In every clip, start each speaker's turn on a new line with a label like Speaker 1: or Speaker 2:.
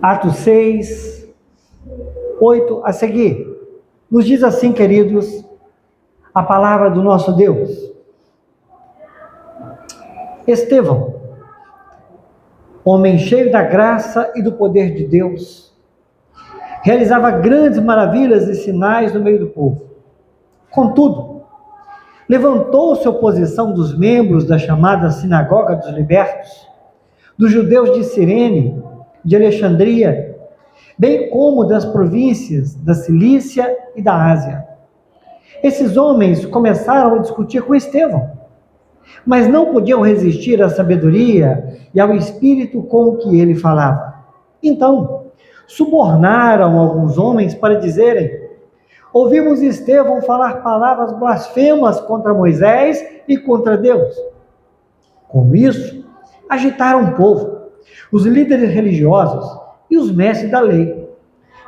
Speaker 1: Atos 6, 8 a seguir. Nos diz assim, queridos, a palavra do nosso Deus. Estevão, homem cheio da graça e do poder de Deus, realizava grandes maravilhas e sinais no meio do povo. Contudo, levantou-se a oposição dos membros da chamada Sinagoga dos Libertos, dos judeus de Cirene, de Alexandria, bem como das províncias da Cilícia e da Ásia. Esses homens começaram a discutir com Estevão, mas não podiam resistir à sabedoria e ao espírito com que ele falava. Então, subornaram alguns homens para dizerem: ouvimos Estevão falar palavras blasfemas contra Moisés e contra Deus. Com isso, agitaram o povo, os líderes religiosos e os mestres da lei,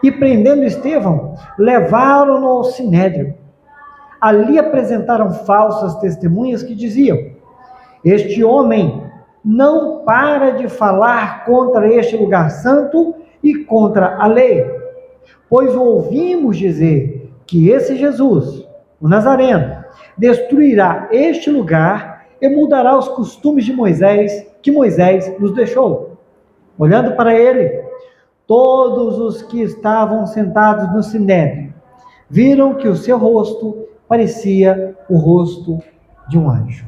Speaker 1: e prendendo Estevão, levaram-no ao sinédrio. Ali apresentaram falsas testemunhas que diziam: este homem não para de falar contra este lugar santo e contra a lei, pois ouvimos dizer que esse Jesus, o Nazareno, destruirá este lugar e mudará os costumes de Moisés, que Moisés nos deixou. Olhando para ele, todos os que estavam sentados no sinédrio viram que o seu rosto parecia o rosto de um anjo.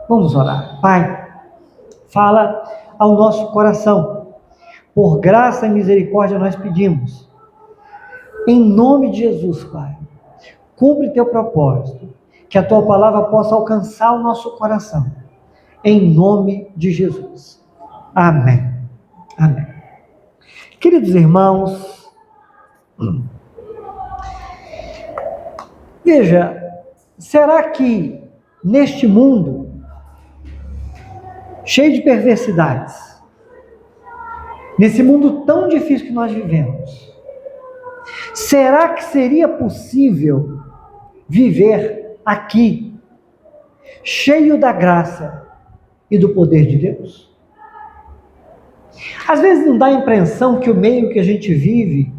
Speaker 1: Vamos orar. Pai, fala ao nosso coração. Por graça e misericórdia nós pedimos. Em nome de Jesus, Pai, cumpre teu propósito, que a tua palavra possa alcançar o nosso coração. Em nome de Jesus. Amém. Amém. Queridos irmãos, veja, será que neste mundo cheio de perversidades, nesse mundo tão difícil que nós vivemos, será que seria possível viver aqui, cheio da graça e do poder de Deus? Às vezes não dá a impressão que o meio que a gente vive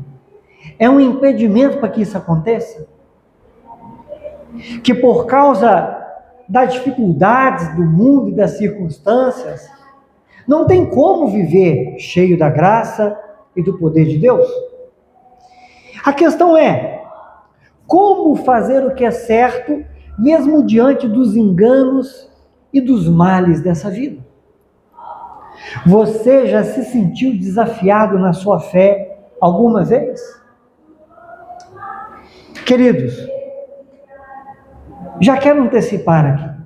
Speaker 1: é um impedimento para que isso aconteça? Que por causa das dificuldades do mundo e das circunstâncias, não tem como viver cheio da graça e do poder de Deus? A questão é, como fazer o que é certo, mesmo diante dos enganos e dos males dessa vida? Você já se sentiu desafiado na sua fé alguma vez? Queridos, já quero antecipar aqui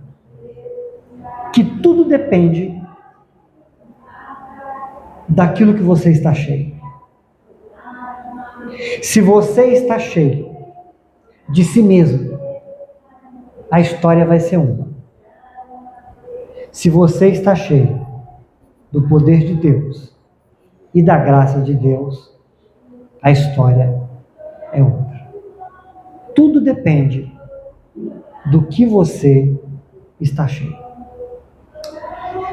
Speaker 1: que tudo depende daquilo que você está cheio. Se você está cheio de si mesmo, a história vai ser uma. Se você está cheio do poder de Deus e da graça de Deus, a história é outra. Tudo depende do que você está cheio.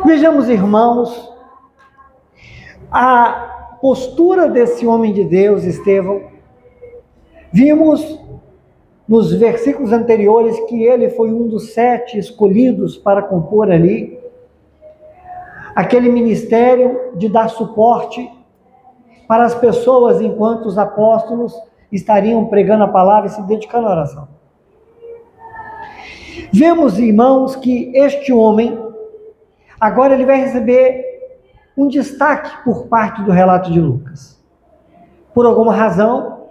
Speaker 1: Vejamos, irmãos, a postura desse homem de Deus, Estevão. Vimos nos versículos anteriores que ele foi um dos 7 escolhidos para compor ali aquele ministério de dar suporte para as pessoas enquanto os apóstolos estariam pregando a palavra e se dedicando à oração. Vemos, irmãos, que este homem, agora ele vai receber um destaque por parte do relato de Lucas. Por alguma razão,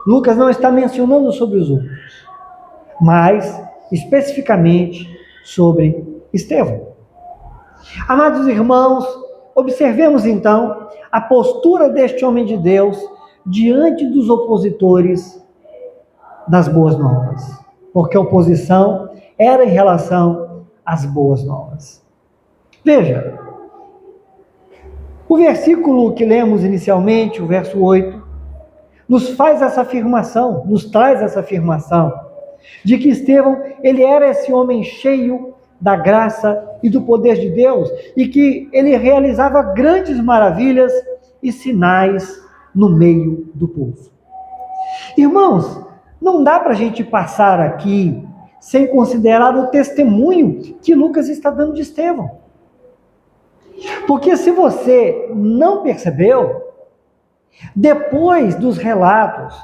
Speaker 1: Lucas não está mencionando sobre os outros, mas especificamente sobre Estevão. Amados irmãos, observemos então a postura deste homem de Deus diante dos opositores das boas novas, porque a oposição era em relação às boas novas. Veja, o versículo que lemos inicialmente, o verso 8, nos traz essa afirmação, de que Estevão, ele era esse homem cheio da graça e do poder de Deus, e que ele realizava grandes maravilhas e sinais no meio do povo. Irmãos, não dá para a gente passar aqui sem considerar o testemunho que Lucas está dando de Estevão. Porque se você não percebeu, depois dos relatos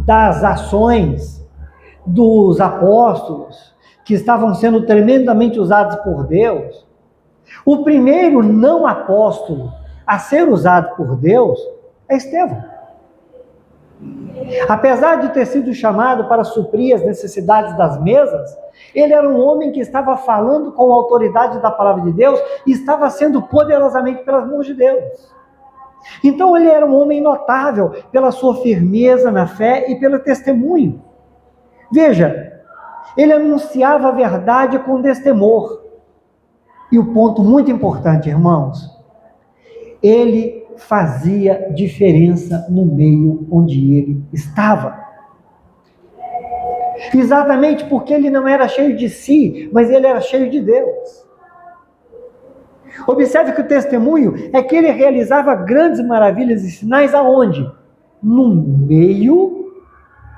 Speaker 1: das ações dos apóstolos, que estavam sendo tremendamente usados por Deus, o primeiro não apóstolo a ser usado por Deus é Estevão. Apesar de ter sido chamado para suprir as necessidades das mesas, ele era um homem que estava falando com a autoridade da palavra de Deus e estava sendo poderosamente pelas mãos de Deus. Então ele era um homem notável pela sua firmeza na fé e pelo testemunho. Veja, ele anunciava a verdade com destemor. E o ponto muito importante, irmãos, ele fazia diferença no meio onde ele estava. Exatamente porque ele não era cheio de si, mas ele era cheio de Deus. Observe que o testemunho é que ele realizava grandes maravilhas e sinais aonde? No meio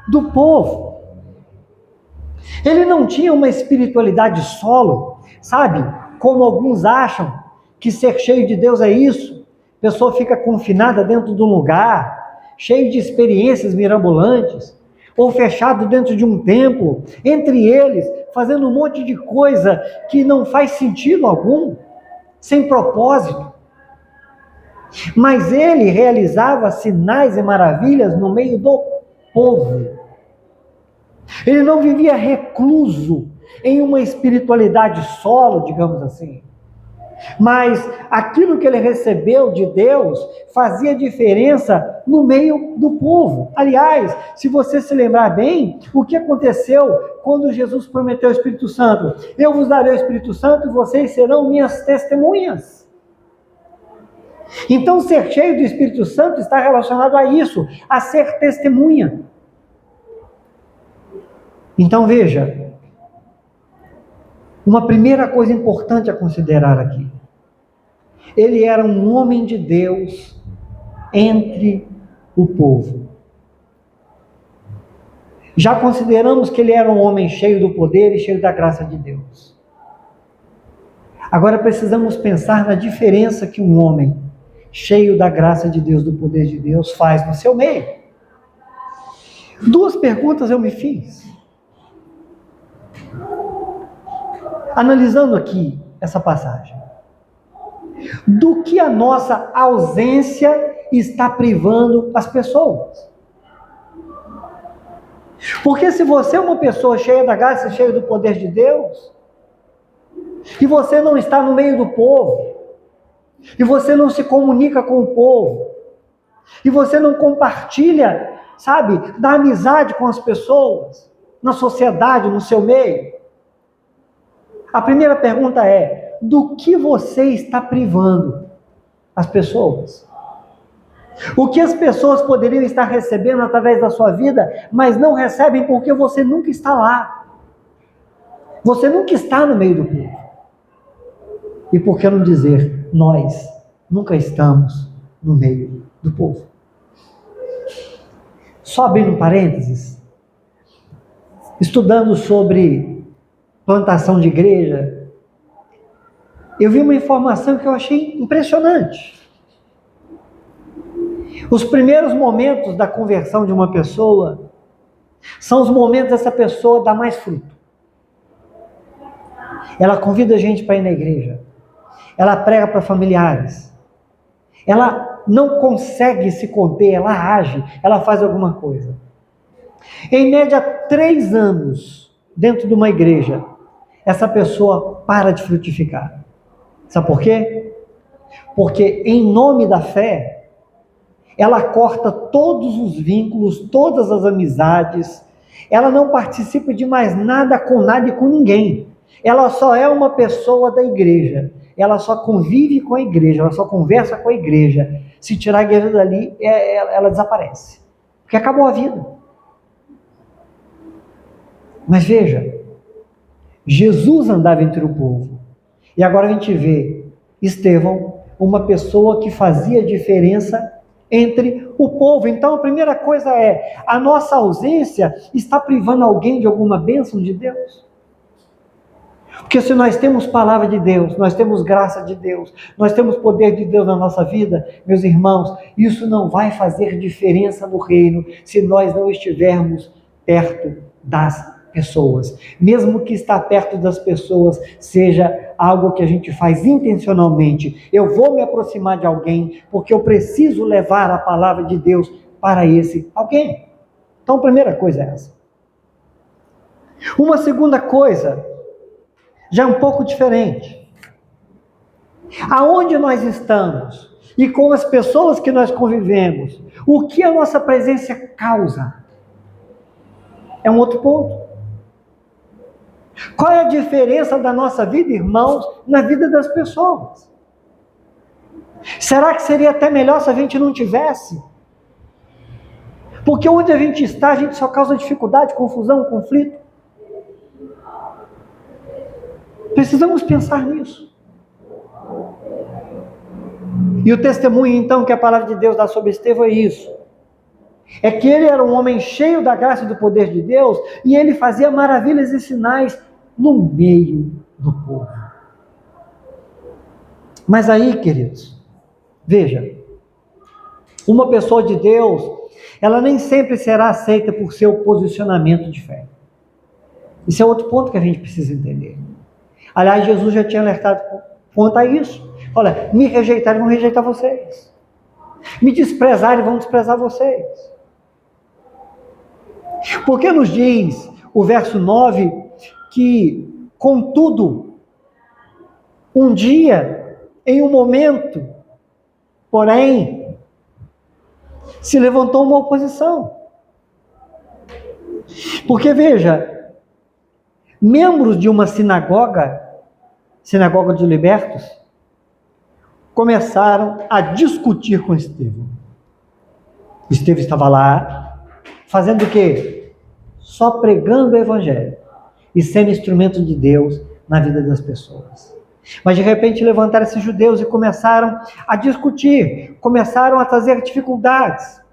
Speaker 1: do povo. Ele não tinha uma espiritualidade solo, sabe? Como alguns acham que ser cheio de Deus é isso. A pessoa fica confinada dentro de um lugar, cheio de experiências mirabolantes, ou fechado dentro de um templo, entre eles, fazendo um monte de coisa que não faz sentido algum, sem propósito. Mas ele realizava sinais e maravilhas no meio do povo. Ele não vivia recluso em uma espiritualidade solo, digamos assim. Mas aquilo que ele recebeu de Deus fazia diferença no meio do povo. Aliás, se você se lembrar bem, o que aconteceu quando Jesus prometeu o Espírito Santo? Eu vos darei o Espírito Santo e vocês serão minhas testemunhas. Então, ser cheio do Espírito Santo está relacionado a isso, a ser testemunha. Então, veja, uma primeira coisa importante a considerar aqui. Ele era um homem de Deus entre o povo. Já consideramos que ele era um homem cheio do poder e cheio da graça de Deus. Agora precisamos pensar na diferença que um homem cheio da graça de Deus, do poder de Deus, faz no seu meio. Duas perguntas eu me fiz. Analisando aqui essa passagem. Do que a nossa ausência está privando as pessoas? Porque se você é uma pessoa cheia da graça, cheia do poder de Deus, e você não está no meio do povo, e você não se comunica com o povo, e você não compartilha, sabe, da amizade com as pessoas, na sociedade, no seu meio, a primeira pergunta é: do que você está privando as pessoas? O que as pessoas poderiam estar recebendo através da sua vida, mas não recebem porque você nunca está lá. Você nunca está no meio do povo. E por que não dizer, nós nunca estamos no meio do povo? Só abrindo um parênteses, estudando sobre plantação de igreja, eu vi uma informação que eu achei impressionante. Os primeiros momentos da conversão de uma pessoa são os momentos dessa pessoa dar mais fruto. Ela convida a gente para ir na igreja. Ela prega para familiares. Ela não consegue se conter, ela age, ela faz alguma coisa. Em média, 3 anos dentro de uma igreja, essa pessoa para de frutificar. Sabe por quê? Porque em nome da fé, ela corta todos os vínculos, todas as amizades, ela não participa de mais nada com nada e com ninguém. Ela só é uma pessoa da igreja, ela só convive com a igreja, ela só conversa com a igreja. Se tirar a igreja dali, ela desaparece, porque acabou a vida. Mas veja, Jesus andava entre o povo, e agora a gente vê Estevão uma pessoa que fazia diferença entre o povo. Então, a primeira coisa é, a nossa ausência está privando alguém de alguma bênção de Deus? Porque se nós temos palavra de Deus, nós temos graça de Deus, nós temos poder de Deus na nossa vida, meus irmãos, isso não vai fazer diferença no reino se nós não estivermos perto das pessoas. Mesmo que estar perto das pessoas seja algo que a gente faz intencionalmente. Eu vou me aproximar de alguém porque eu preciso levar a palavra de Deus para esse alguém. Então, a primeira coisa é essa. Uma segunda coisa, já é um pouco diferente. Aonde nós estamos e com as pessoas que nós convivemos, o que a nossa presença causa, é um outro ponto. Qual é a diferença da nossa vida, irmãos, na vida das pessoas? Será que seria até melhor se a gente não tivesse? Porque onde a gente está, a gente só causa dificuldade, confusão, conflito. Precisamos pensar nisso. E o testemunho, então, que a palavra de Deus dá sobre Estevão é isso. É que ele era um homem cheio da graça e do poder de Deus, e ele fazia maravilhas e sinais no meio do povo. Mas aí, queridos, veja, uma pessoa de Deus, ela nem sempre será aceita por seu posicionamento de fé. Isso é outro ponto que a gente precisa entender. Aliás, Jesus já tinha alertado quanto a isso. Olha, me rejeitarem, vão rejeitar vocês. Me desprezarem, vão desprezar vocês. Porque nos diz o verso 9 que, contudo, um dia, em um momento, porém, se levantou uma oposição. Porque, veja, membros de uma sinagoga de libertos, começaram a discutir com Estevão. Estevão estava lá, fazendo o quê? Só pregando o evangelho e sendo instrumento de Deus na vida das pessoas. Mas de repente levantaram esses judeus e começaram a discutir, começaram a trazer dificuldades.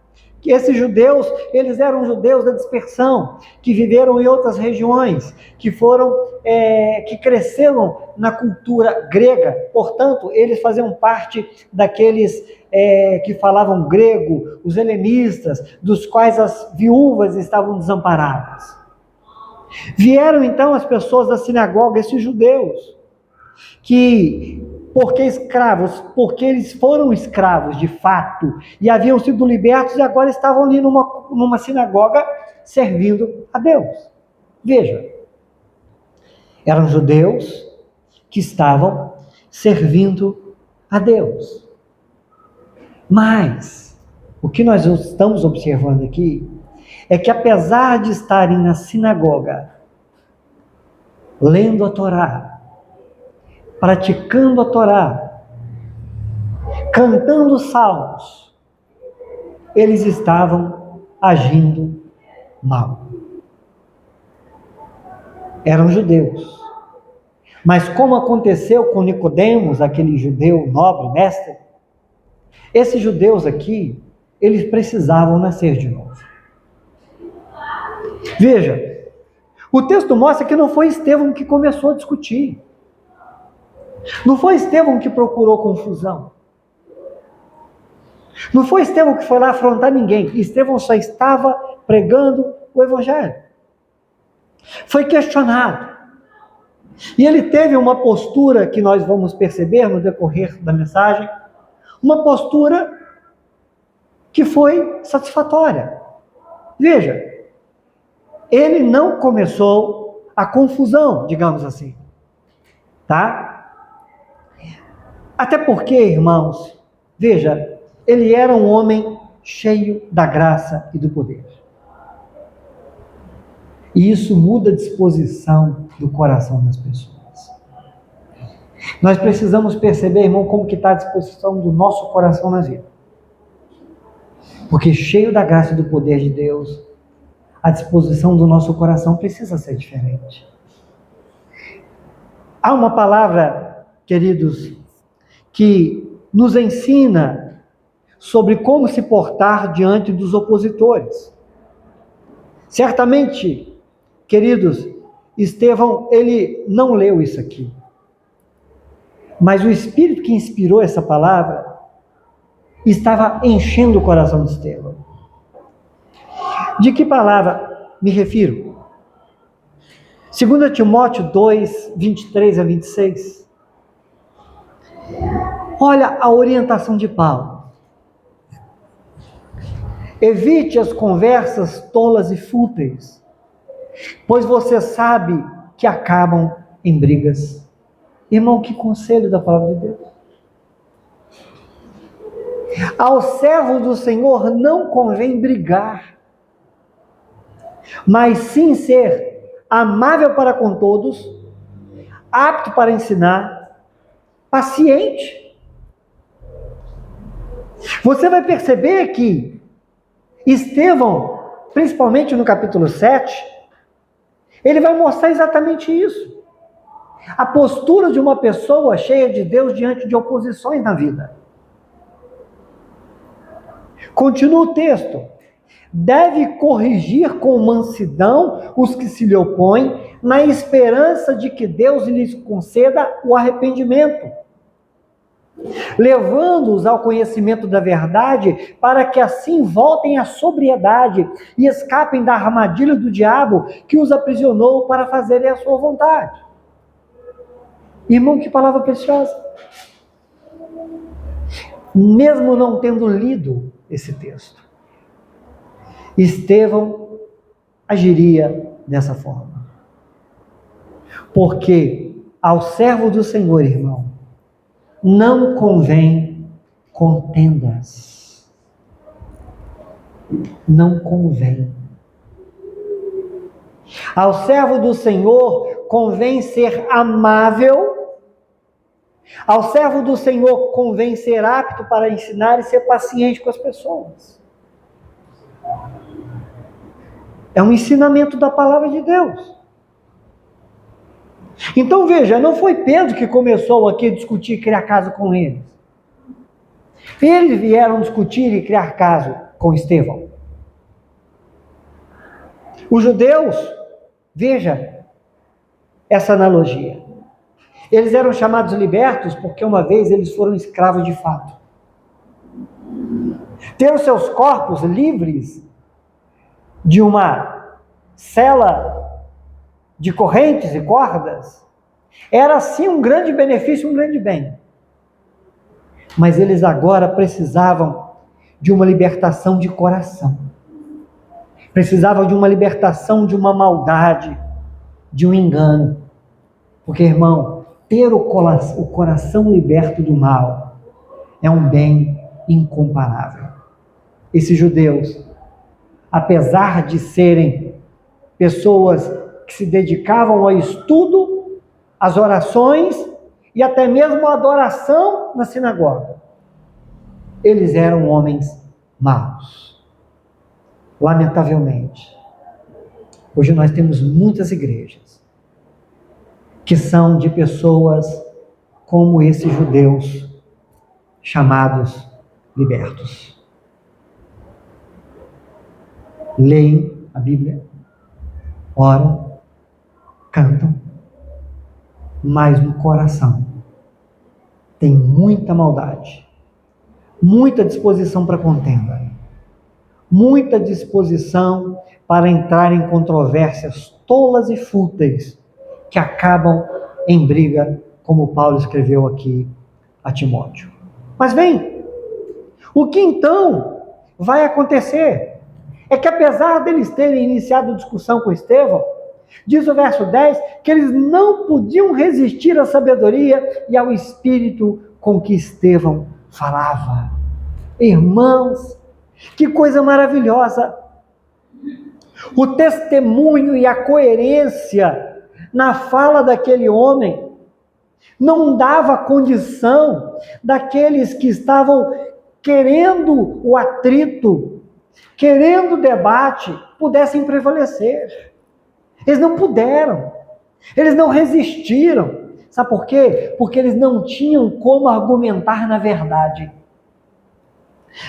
Speaker 1: Que esses judeus, eles eram judeus da dispersão, que viveram em outras regiões, que cresceram na cultura grega, portanto, eles faziam parte daqueles que falavam grego, os helenistas, dos quais as viúvas estavam desamparadas. Vieram então as pessoas da sinagoga, esses judeus, porque eles foram escravos de fato e haviam sido libertos e agora estavam ali numa sinagoga servindo a Deus. Veja, eram judeus que estavam servindo a Deus. Mas o que nós estamos observando aqui é que apesar de estarem na sinagoga, lendo a Torá, praticando a Torá, cantando salmos, eles estavam agindo mal. Eram judeus. Mas como aconteceu com Nicodemos, aquele judeu nobre, mestre, esses judeus aqui, eles precisavam nascer de novo. Veja, o texto mostra que não foi Estevão que começou a discutir. Não foi Estevão que procurou confusão. Não foi Estevão que foi lá afrontar ninguém. Estevão só estava pregando o evangelho. Foi questionado. E ele teve uma postura que nós vamos perceber no decorrer da mensagem, uma postura que foi satisfatória. Veja, ele não começou a confusão, digamos assim. Tá? Até porque, irmãos, veja, ele era um homem cheio da graça e do poder. E isso muda a disposição do coração das pessoas. Nós precisamos perceber, irmão, como que está a disposição do nosso coração na vida. Porque cheio da graça e do poder de Deus, a disposição do nosso coração precisa ser diferente. Há uma palavra, queridos, que nos ensina sobre como se portar diante dos opositores. Certamente, queridos, Estevão, ele não leu isso aqui. Mas o Espírito que inspirou essa palavra estava enchendo o coração de Estevão. De que palavra me refiro? 2 Timóteo 2, 23 a 26. Olha a orientação de Paulo. Evite as conversas tolas e fúteis, pois você sabe que acabam em brigas. Irmão, que conselho da palavra de Deus. Ao servo do Senhor não convém brigar, mas sim ser amável para com todos, apto para ensinar, paciente. Você vai perceber que Estevão, principalmente no capítulo 7, ele vai mostrar exatamente isso. A postura de uma pessoa cheia de Deus diante de oposições na vida. Continua o texto. Deve corrigir com mansidão os que se lhe opõem, na esperança de que Deus lhes conceda o arrependimento, levando-os ao conhecimento da verdade, para que assim voltem à sobriedade e escapem da armadilha do diabo que os aprisionou para fazerem a sua vontade. Irmão, que palavra preciosa. Mesmo não tendo lido esse texto, Estevão agiria dessa forma. Porque ao servo do Senhor, irmão, não convém contendas. Não convém. Ao servo do Senhor convém ser amável. Ao servo do Senhor convém ser apto para ensinar e ser paciente com as pessoas. É um ensinamento da palavra de Deus. Então veja, não foi Pedro que começou aqui a discutir e criar caso com eles. Eles vieram discutir e criar caso com Estevão. Os judeus, veja essa analogia. Eles eram chamados libertos porque uma vez eles foram escravos de fato. Ter os seus corpos livres de uma cela de correntes e cordas era sim um grande benefício, um grande bem. Mas eles agora precisavam de uma libertação de coração. Precisavam de uma libertação de uma maldade, de um engano. Porque, irmão, ter o coração liberto do mal é um bem incomparável. Esses judeus, apesar de serem pessoas que se dedicavam ao estudo, às orações e até mesmo à adoração na sinagoga, eles eram homens maus. Lamentavelmente, hoje nós temos muitas igrejas que são de pessoas como esses judeus chamados libertos. Leem a Bíblia, oram, cantam, mas no coração tem muita maldade, muita disposição para contenda, muita disposição para entrar em controvérsias tolas e fúteis que acabam em briga, como Paulo escreveu aqui a Timóteo. Mas bem, o que então vai acontecer é que apesar deles terem iniciado discussão com Estevão, diz o verso 10, que eles não podiam resistir à sabedoria e ao espírito com que Estevão falava. Irmãos, que coisa maravilhosa! O testemunho e a coerência na fala daquele homem não dava condição daqueles que estavam querendo o atrito, querendo o debate, pudessem prevalecer. Eles não puderam, eles não resistiram, Sabe por quê? Porque eles não tinham como argumentar na verdade.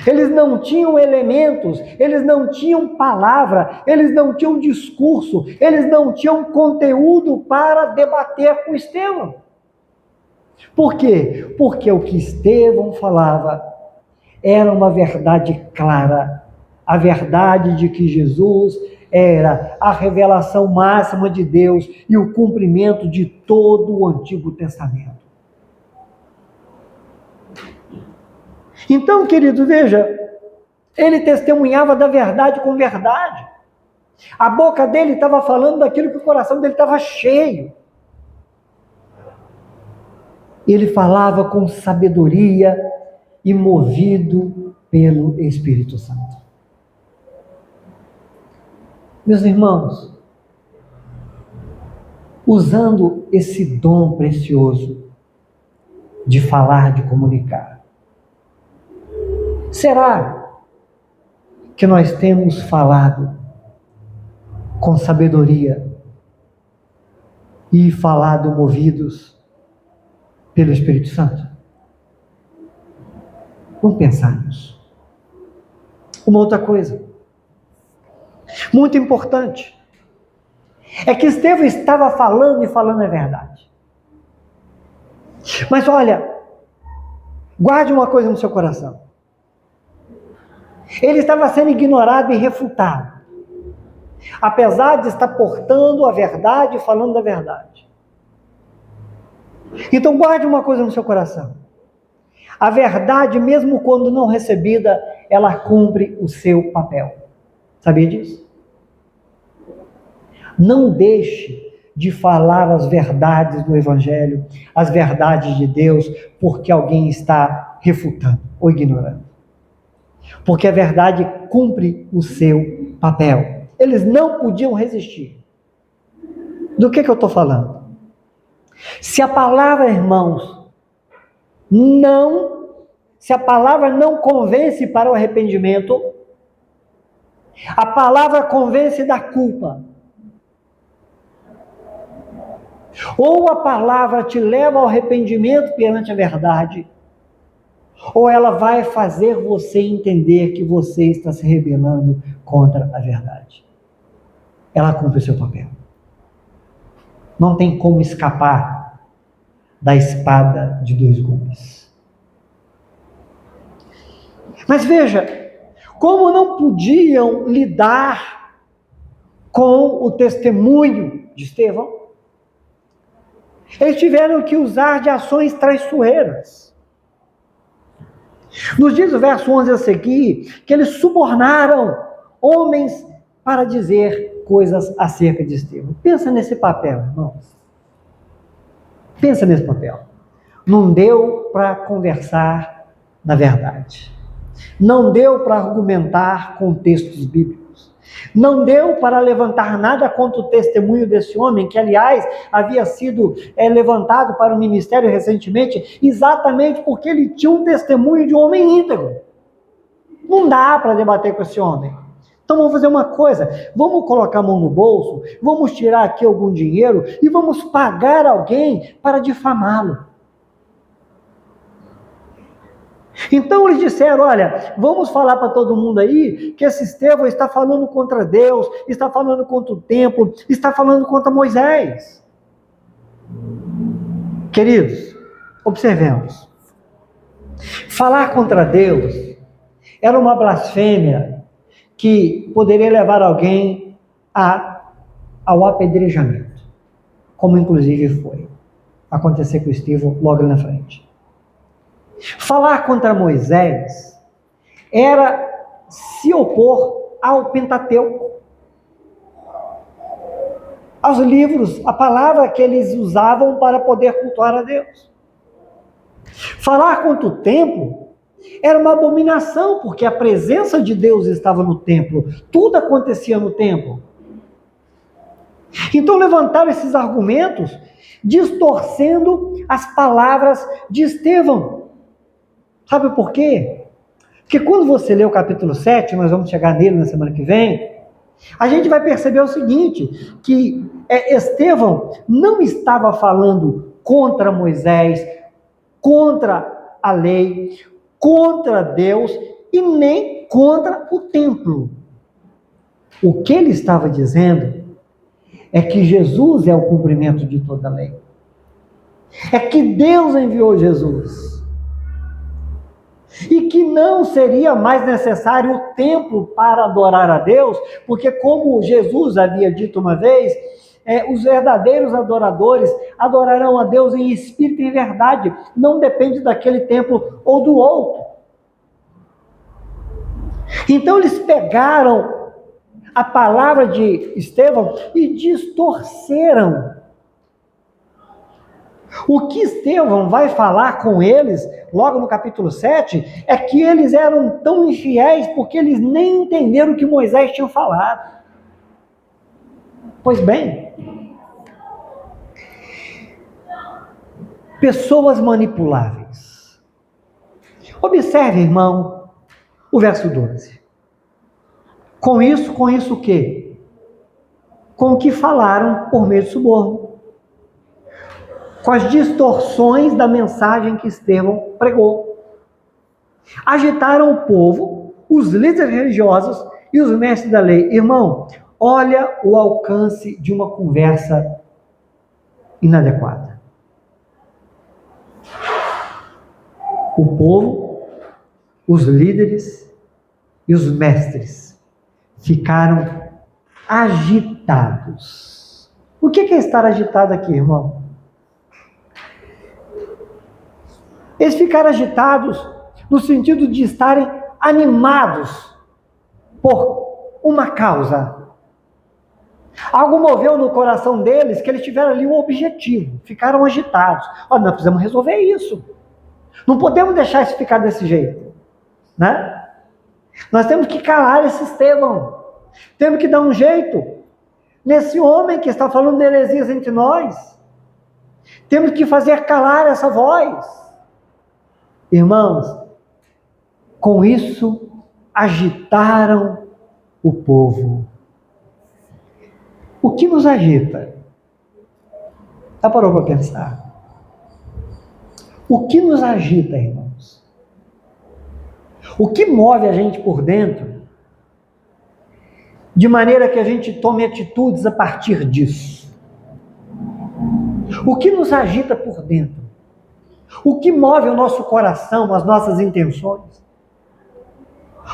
Speaker 1: Eles não tinham elementos, eles não tinham palavra, eles não tinham discurso, eles não tinham conteúdo para debater com Estevão. Por quê? Porque o que Estevão falava era uma verdade clara, a verdade de que Jesus era a revelação máxima de Deus e o cumprimento de todo o Antigo Testamento. Então, querido, veja, ele testemunhava da verdade com verdade. A boca dele estava falando daquilo que o coração dele estava cheio. Ele falava com sabedoria e movido pelo Espírito Santo. Meus irmãos, usando esse dom precioso de falar, de comunicar, será que nós temos falado com sabedoria e falado movidos pelo Espírito Santo? Vamos pensar nisso. Uma outra coisa, muito importante, é que Estevão estava falando e falando a verdade. Mas olha, guarde uma coisa no seu coração. Ele estava sendo ignorado e refutado, apesar de estar portando a verdade e falando a verdade. Então guarde uma coisa no seu coração. A verdade, mesmo quando não recebida, ela cumpre o seu papel. Sabia disso? Não deixe de falar as verdades do Evangelho, as verdades de Deus, porque alguém está refutando ou ignorando. Porque a verdade cumpre o seu papel. Eles não podiam resistir. Do que eu estou falando? Se a palavra, irmãos, se a palavra não convence para o arrependimento, a palavra convence da culpa. Ou a palavra te leva ao arrependimento perante a verdade, ou ela vai fazer você entender que você está se rebelando contra a verdade. Ela cumpre o seu papel. Não tem como escapar da espada de dois gumes. Mas veja, como não podiam lidar com o testemunho de Estevão, eles tiveram que usar de ações traiçoeiras. Nos diz o verso 11 a seguir, que eles subornaram homens para dizer coisas acerca de Estevão. Pensa nesse papel, irmãos. Pensa nesse papel. Não deu para conversar na verdade. Não deu para argumentar com textos bíblicos. Não deu para levantar nada contra o testemunho desse homem, que aliás havia sido levantado para o ministério recentemente, exatamente porque ele tinha um testemunho de um homem íntegro. Não dá para debater com esse homem. Então vamos fazer uma coisa, vamos colocar a mão no bolso, vamos tirar aqui algum dinheiro e vamos pagar alguém para difamá-lo. Então eles disseram, olha, vamos falar para todo mundo aí que esse Estevão está falando contra Deus, está falando contra o templo, está falando contra Moisés. Queridos, observemos. Falar contra Deus era uma blasfêmia que poderia levar alguém ao apedrejamento, como inclusive foi acontecer com Estevão logo na frente. Falar contra Moisés era se opor ao Pentateuco, aos livros, a palavra que eles usavam para poder cultuar a Deus. Falar contra o templo era uma abominação, porque a presença de Deus estava no templo, tudo acontecia no templo. Então levantaram esses argumentos, distorcendo as palavras de Estevão. Sabe por quê? Porque quando você lê o capítulo 7, nós vamos chegar nele na semana que vem, a gente vai perceber o seguinte, que Estevão não estava falando contra Moisés, contra a lei, contra Deus e nem contra o templo. O que ele estava dizendo é que Jesus é o cumprimento de toda a lei. É que Deus enviou Jesus. E que não seria mais necessário o templo para adorar a Deus, porque como Jesus havia dito uma vez, os verdadeiros adoradores adorarão a Deus em espírito e em verdade, não depende daquele templo ou do outro. Então eles pegaram a palavra de Estevão e distorceram. O que Estevão vai falar com eles, logo no capítulo 7, é que eles eram tão infiéis porque eles nem entenderam o que Moisés tinha falado. Pois bem, pessoas manipuláveis. Observe, irmão, o verso 12. Com isso o quê? Com o que falaram por meio de suborno. Com as distorções da mensagem que Estevão pregou. Agitaram o povo, os líderes religiosos e os mestres da lei. Irmão, olha o alcance de uma conversa inadequada. O povo, os líderes e os mestres ficaram agitados. O que é estar agitado aqui, irmão? Eles ficaram agitados no sentido de estarem animados por uma causa. Algo moveu no coração deles que eles tiveram ali um objetivo, ficaram agitados. Olha, nós precisamos resolver isso. Não podemos deixar isso ficar desse jeito, né? Nós temos que calar esse Estevão. Temos que dar um jeito nesse homem que está falando de heresias entre nós. Temos que fazer calar essa voz. Irmãos, com isso agitaram o povo. O que nos agita? Já parou para pensar? O que nos agita, irmãos? O que move a gente por dentro, de maneira que a gente tome atitudes a partir disso? O que nos agita por dentro? O que move o nosso coração, as nossas intenções?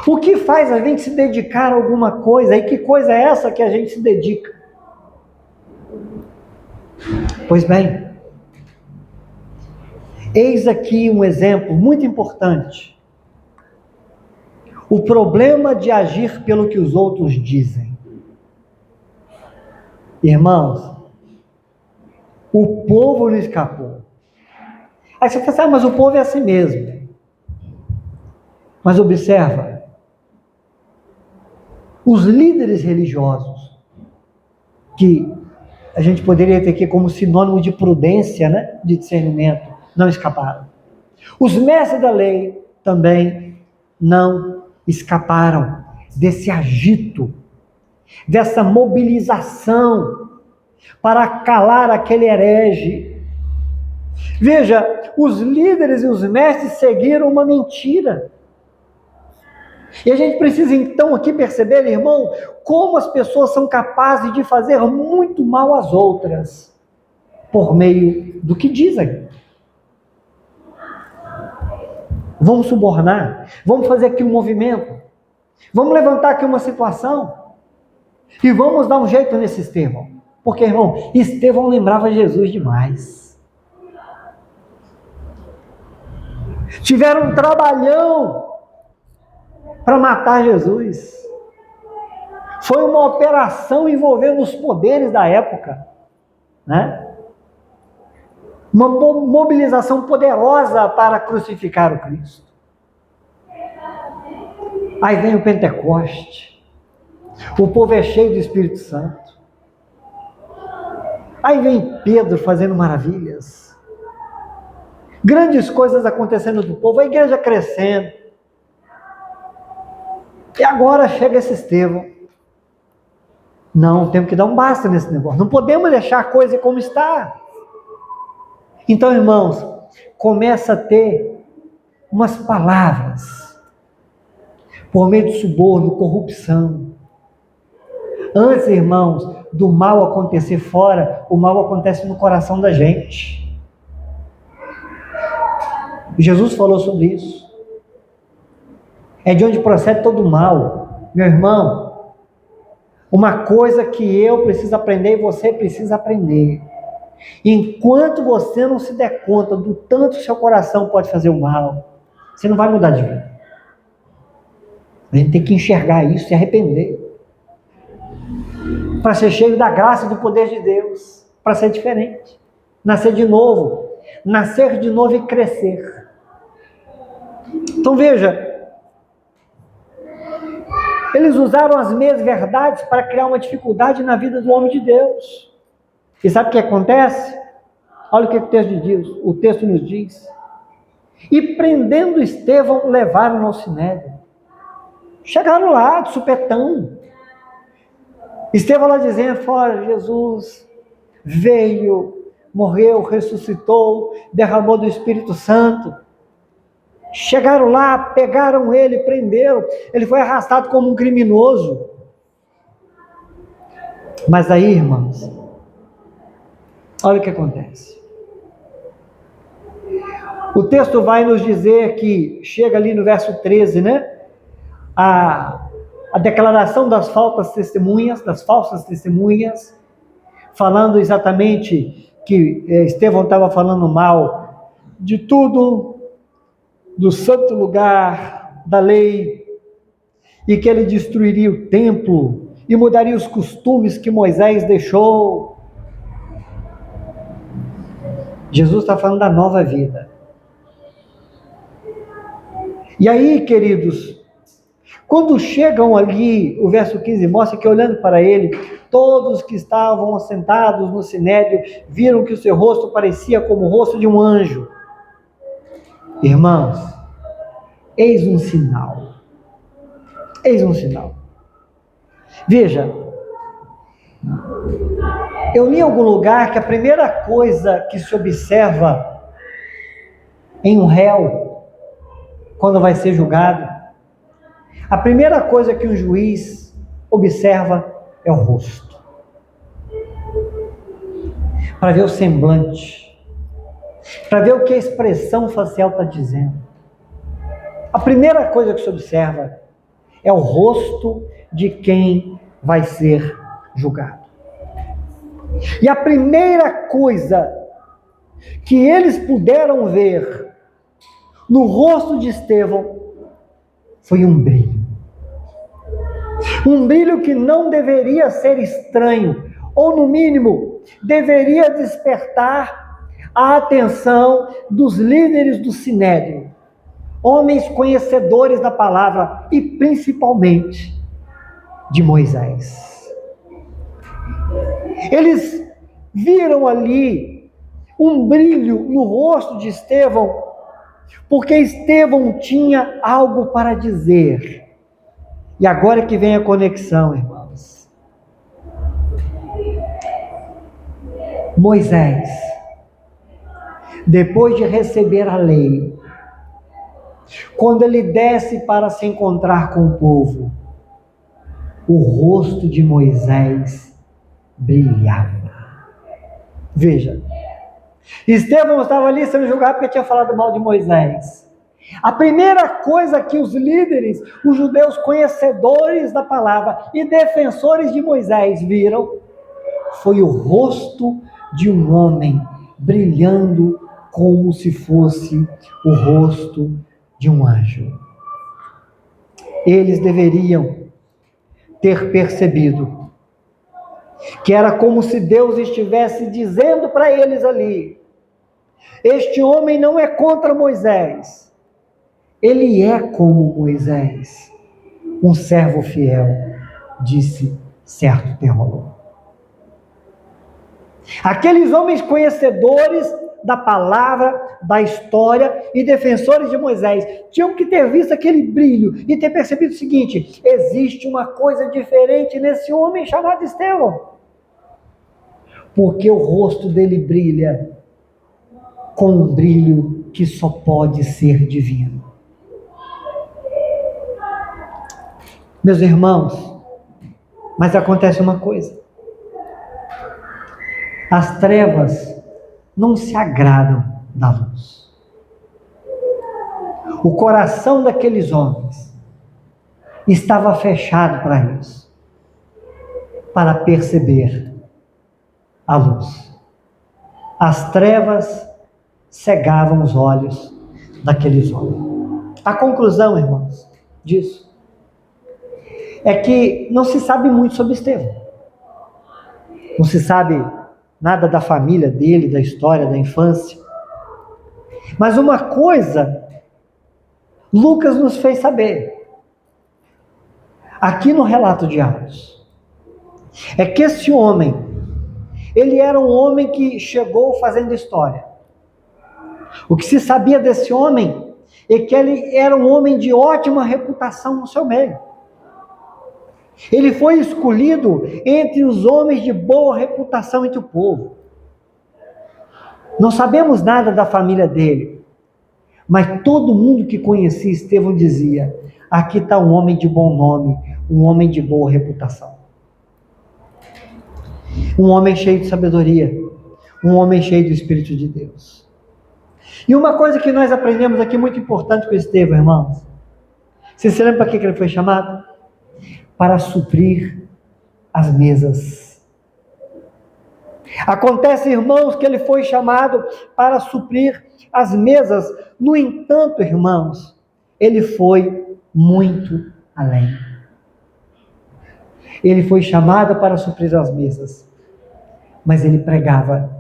Speaker 1: O que faz a gente se dedicar a alguma coisa? E que coisa é essa que a gente se dedica? Pois bem, eis aqui um exemplo muito importante. O problema de agir pelo que os outros dizem. Irmãos, o povo não escapou. Aí você pensa, mas o povo é assim mesmo. Mas observa, os líderes religiosos, que a gente poderia ter aqui como sinônimo de prudência, né? De discernimento, não escaparam. Os mestres da lei também não escaparam desse agito, dessa mobilização para calar aquele herege. Veja, os líderes e os mestres seguiram uma mentira. E a gente precisa então aqui perceber, irmão, como as pessoas são capazes de fazer muito mal às outras por meio do que dizem. Vamos subornar, vamos fazer aqui um movimento, vamos levantar aqui uma situação e vamos dar um jeito nesse Estevão. Porque, irmão, Estevão lembrava Jesus demais. Tiveram um trabalhão para matar Jesus. Foi uma operação envolvendo os poderes da época, né? Uma mobilização poderosa para crucificar o Cristo. Aí vem o Pentecoste. O povo é cheio do Espírito Santo. Aí vem Pedro fazendo maravilhas. Grandes coisas acontecendo do povo, a igreja crescendo. E agora chega esse Estevão. Não, temos que dar um basta nesse negócio. Não podemos deixar a coisa como está. Então, irmãos, começa a ter umas palavras por meio de suborno, corrupção. Antes, irmãos, do mal acontecer fora, o mal acontece no coração da gente. Jesus falou sobre isso. É de onde procede todo o mal. Meu irmão, uma coisa que eu preciso aprender e você precisa aprender. Enquanto você não se der conta do tanto que seu coração pode fazer o mal, você não vai mudar de vida. A gente tem que enxergar isso e se arrepender. Para ser cheio da graça e do poder de Deus. Para ser diferente. Nascer de novo. Nascer de novo e crescer. Então veja. Eles usaram as meias verdades para criar uma dificuldade na vida do homem de Deus. E sabe o que acontece? Olha o que o texto nos diz. E prendendo Estevão, levaram-no ao sinédrio. Chegaram lá, de supetão. Estevão lá dizendo, fora, Jesus veio, morreu, ressuscitou, derramou do Espírito Santo. Chegaram lá, pegaram ele, prenderam. Ele foi arrastado como um criminoso. Mas aí, irmãos, olha o que acontece. O texto vai nos dizer que, chega ali no verso 13, né? A declaração das falsas testemunhas, falando exatamente que Estevão estava falando mal de tudo, do santo lugar, da lei, e que ele destruiria o templo e mudaria os costumes que Moisés deixou. Jesus está falando da nova vida. E aí, queridos, quando chegam ali, o verso 15 mostra que, olhando para ele, todos que estavam assentados no sinédrio viram que o seu rosto parecia como o rosto de um anjo. Irmãos, eis um sinal. Eis um sinal. Veja, eu li em algum lugar que a primeira coisa que se observa em um réu, quando vai ser julgado, a primeira coisa que um juiz observa é o rosto. Para ver o semblante. Para ver o que a expressão facial está dizendo. A primeira coisa que se observa é o rosto de quem vai ser julgado. E a primeira coisa que eles puderam ver no rosto de Estevão foi um brilho. Um brilho que não deveria ser estranho, ou no mínimo, deveria despertar a atenção dos líderes do sinédrio, homens conhecedores da palavra e principalmente de Moisés. Eles viram ali um brilho no rosto de Estevão, porque Estevão tinha algo para dizer. E agora que vem a conexão, irmãos. Moisés, depois de receber a lei, quando ele desce para se encontrar com o povo, o rosto de Moisés brilhava. Veja, Estevão estava ali sendo julgado porque tinha falado mal de Moisés. A primeira coisa que os líderes, os judeus conhecedores da palavra e defensores de Moisés viram foi o rosto de um homem brilhando como se fosse o rosto de um anjo. Eles deveriam ter percebido que era como se Deus estivesse dizendo para eles ali: este homem não é contra Moisés, ele é como Moisés, um servo fiel, disse certo teólogo. Aqueles homens conhecedores da palavra, da história e defensores de Moisés tinham que ter visto aquele brilho e ter percebido o seguinte: existe uma coisa diferente nesse homem chamado Estevão, porque o rosto dele brilha. com um brilho que só pode ser divino. Meus irmãos, mas acontece uma coisa. As trevas não se agradam da luz. O coração daqueles homens estava fechado para isso, para perceber a luz. As trevas cegavam os olhos daqueles homens. A conclusão, irmãos, disso é que não se sabe muito sobre Estevão. Não se sabe nada da família dele, da história, da infância. Mas uma coisa Lucas nos fez saber, aqui no relato de Atos, é que esse homem, ele era um homem que chegou fazendo história. O que se sabia desse homem é que ele era um homem de ótima reputação no seu meio. Ele foi escolhido entre os homens de boa reputação entre o povo. Não sabemos nada da família dele, mas todo mundo que conhecia Estevão dizia: aqui está um homem de bom nome, um homem de boa reputação. Um homem cheio de sabedoria, um homem cheio do Espírito de Deus. E uma coisa que nós aprendemos aqui muito importante com Estevão, irmãos. Você se lembra para que ele foi chamado? Para suprir as mesas. Acontece, irmãos, que ele foi chamado para suprir as mesas. No entanto, irmãos, ele foi muito além. Ele foi chamado para suprir as mesas, mas ele pregava.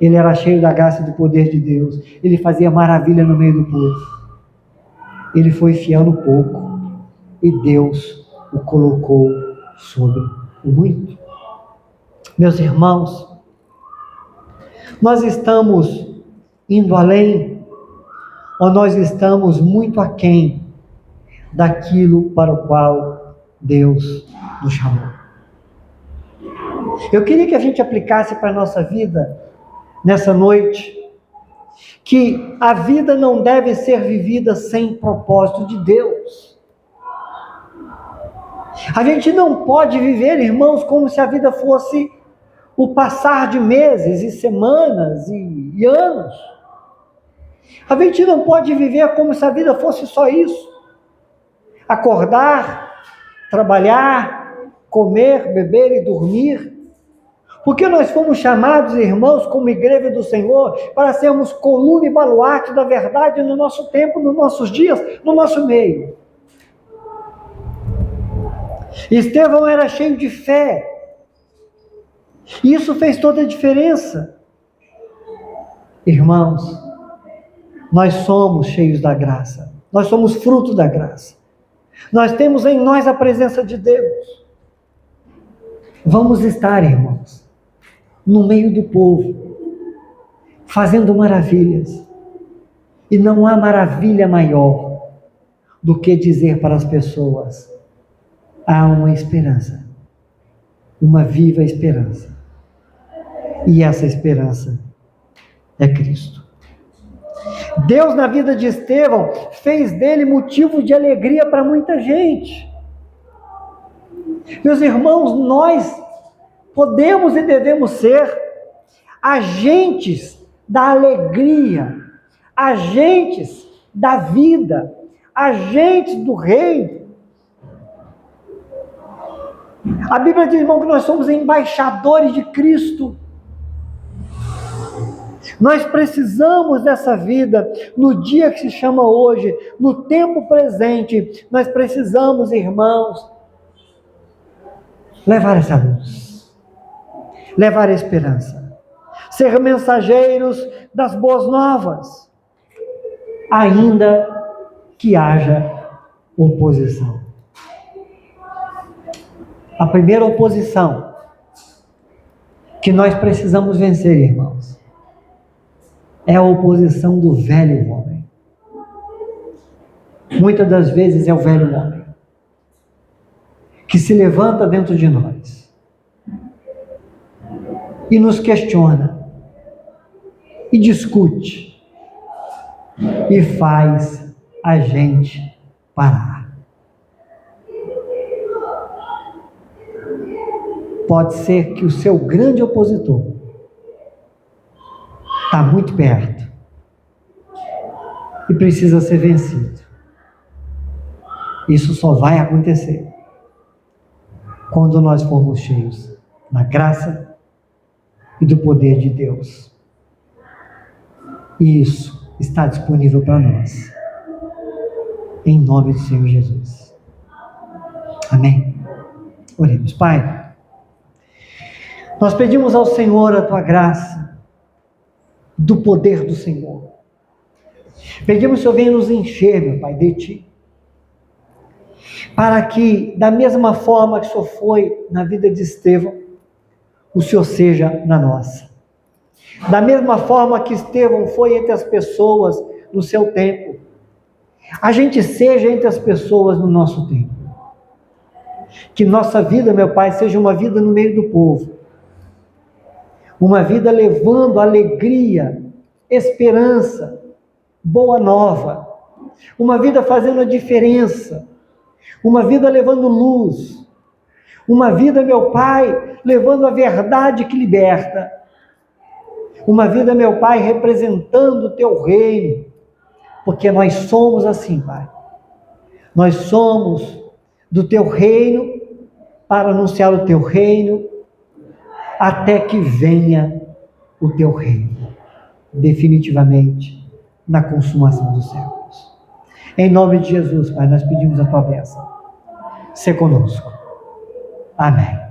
Speaker 1: Ele era cheio da graça e do poder de Deus. Ele fazia maravilha no meio do povo. Ele foi fiel no pouco e Deus o colocou sobre o muito. Meus irmãos, nós estamos indo além ou nós estamos muito aquém daquilo para o qual Deus nos chamou? Eu queria que a gente aplicasse para a nossa vida nessa noite que a vida não deve ser vivida sem propósito de Deus. A gente não pode viver, irmãos, como se a vida fosse o passar de meses e semanas e anos. A gente não pode viver como se a vida fosse só isso. Acordar, trabalhar, comer, beber e dormir. Porque nós fomos chamados, irmãos, como igreja do Senhor, para sermos coluna e baluarte da verdade no nosso tempo, nos nossos dias, no nosso meio. Estevão era cheio de fé. E isso fez toda a diferença. Irmãos, nós somos cheios da graça. Nós somos fruto da graça. Nós temos em nós a presença de Deus. Vamos estar, irmãos, no meio do povo, fazendo maravilhas. E não há maravilha maior do que dizer para as pessoas: há uma esperança, uma viva esperança. E essa esperança é Cristo. Deus, na vida de Estevão, fez dele motivo de alegria para muita gente. Meus irmãos, nós podemos e devemos ser agentes da alegria, agentes da vida, agentes do reino. A Bíblia diz, irmão, que nós somos embaixadores de Cristo. Nós precisamos dessa vida no dia que se chama hoje, no tempo presente. Nós precisamos, irmãos, levar essa luz, levar a esperança, ser mensageiros das boas novas, ainda que haja oposição. A primeira oposição que nós precisamos vencer, irmãos, é a oposição do velho homem. Muitas das vezes é o velho homem que se levanta dentro de nós e nos questiona. e discute e faz a gente parar. Pode ser que o seu grande opositor está muito perto e precisa ser vencido. Isso só vai acontecer quando nós formos cheios da graça e do poder de Deus. E isso está disponível para nós. Em nome do Senhor Jesus. Amém. Oremos. Pai, nós pedimos ao Senhor a tua graça, do poder do Senhor. Pedimos que o Senhor venha nos encher, meu Pai, de ti. Para que, da mesma forma que o Senhor foi na vida de Estevão, o Senhor seja na nossa. Da mesma forma que Estevão foi entre as pessoas no seu tempo, a gente seja entre as pessoas no nosso tempo. Que nossa vida, meu Pai, seja uma vida no meio do povo. Uma vida levando alegria, esperança, boa nova. Uma vida fazendo a diferença. Uma vida levando luz. Uma vida, meu Pai, levando a verdade que liberta. Uma vida, meu Pai, representando o teu reino. Porque nós somos assim, Pai. Nós somos do teu reino para anunciar o teu reino até que venha o teu reino. Definitivamente na consumação dos séculos. Em nome de Jesus, Pai, nós pedimos a tua bênção. Sê conosco. Amém.